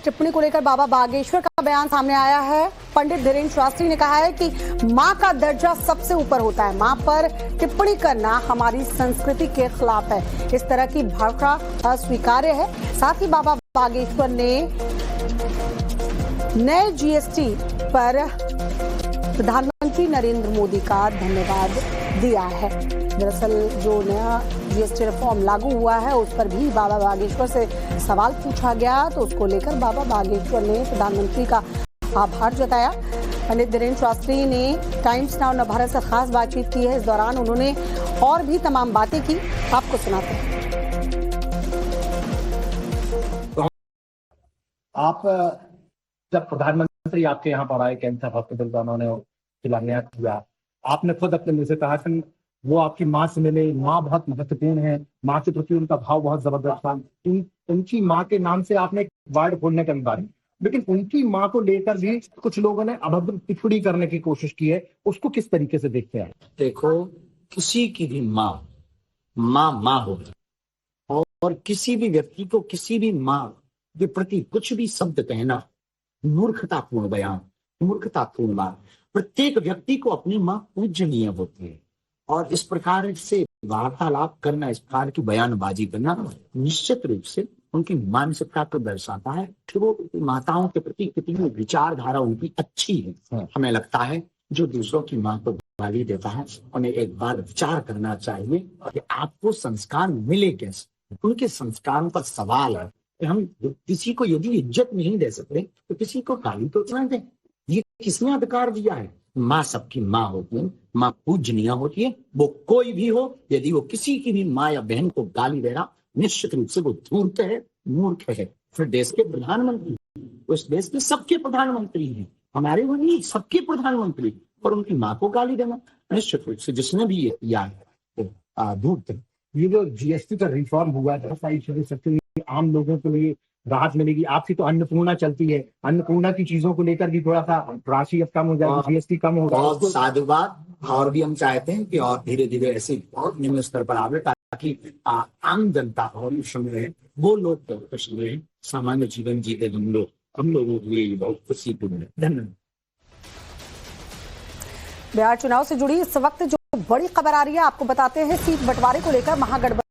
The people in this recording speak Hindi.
टिप्पणी को लेकर बाबा बागेश्वर का बयान सामने आया है। पंडित धीरेन्द्र शास्त्री ने कहा है कि मां का दर्जा सबसे ऊपर होता है, मां पर टिप्पणी करना हमारी संस्कृति के खिलाफ है। इस तरह की भाषा अस्वीकार्य है। साथ ही बाबा बागेश्वर ने नए जीएसटी पर प्रधानमंत्री नरेंद्र मोदी का धन्यवाद दिया है। दरअसल जो नया जीएसटी रिफॉर्म लागू हुआ है उस पर भी बाबा बागेश्वर से सवाल पूछा गया, तो उसको लेकर बाबा बागेश्वर ने प्रधानमंत्री का आभार जताया। पंडित धीरेन्द्र शास्त्री ने टाइम्स नाउ नवभारत से खास बातचीत की है। इस दौरान उन्होंने और भी तमाम बातें की, आपको सुनाते हैं। आप जब प्रधानमंत्री आपके यहाँ पर आए कैंसर हॉस्पिटल का उन्होंने शिलान्यास किया, आपने खुद अपने मुंह से कहा कि वो आपकी माँ से मिले, माँ बहुत महत्वपूर्ण है, माँ के प्रति उनका भाव बहुत जबरदस्त था। उनकी माँ के नाम से आपने एक वार्ड खोलने का भी बात, लेकिन उनकी माँ को लेकर भी कुछ लोगों ने अभद्र टिप्पणी करने की कोशिश की है, उसको किस तरीके से देखते हैं? देखो, किसी की भी माँ होगी और किसी भी व्यक्ति को किसी भी माँ के प्रति कुछ भी शब्द कहना मूर्खतापूर्ण बयान, मूर्खतापूर्ण बात। प्रत्येक व्यक्ति को अपनी माँ पूजनीय होती है और इस प्रकार से वार्तालाप करना, इस प्रकार की बयानबाजी करना निश्चित रूप से उनकी मानसिकता को दर्शाता है कि वो माताओं के प्रति कितनी विचारधारा उनकी अच्छी है। हमें लगता है जो दूसरों की माँ को गाली देता है उन्हें एक बार विचार करना चाहिए कि आपको संस्कार मिले कैसे। उनके संस्कारों पर सवाल है कि हम किसी को यदि इज्जत नहीं दे सकते तो किसी को गाली तो ना दें। ये किसने अधिकार दिया है? माँ सबकी माँ होती है, माँ पूजनीय होती है, वो कोई भी हो। यदि वो किसी की भी माँ या बहन को गाली दे रहा, निश्चित रूप से वो धूर्त है, मूर्ख है। फिर देश के प्रधानमंत्री, उस देश के सबके प्रधानमंत्री हैं, हमारे वो नहीं, सबके प्रधानमंत्री, और उनकी माँ को गाली देना निश्चित रूप से जिसने भी ये किया है वो धूर्त है। ये जो जीएसटी का रिफॉर्म हुआ है, सारी चीजें सबके आम लोगों के लिए राहत मिलेगी। आपकी तो अन्नपूर्णा चलती है, अन्नपूर्णा की चीजों को लेकर भी थोड़ा सा राशि अब कम हो जाएगी, जीएसटी कम होगा। बहुत साधुवाद। और भी हम चाहते हैं कि और धीरे धीरे ऐसे बहुत निम्न स्तर पर आवे ताकि आम जनता और रहे, वो लोग खुश रहे, सामान्य जीवन जीते हम लोगों के लिए बहुत खुशी पूर्ण है। धन्यवाद। बिहार चुनाव से जुड़ी इस वक्त जो बड़ी खबर आ रही है आपको बताते हैं। सीट बंटवारे को लेकर महागठबंधन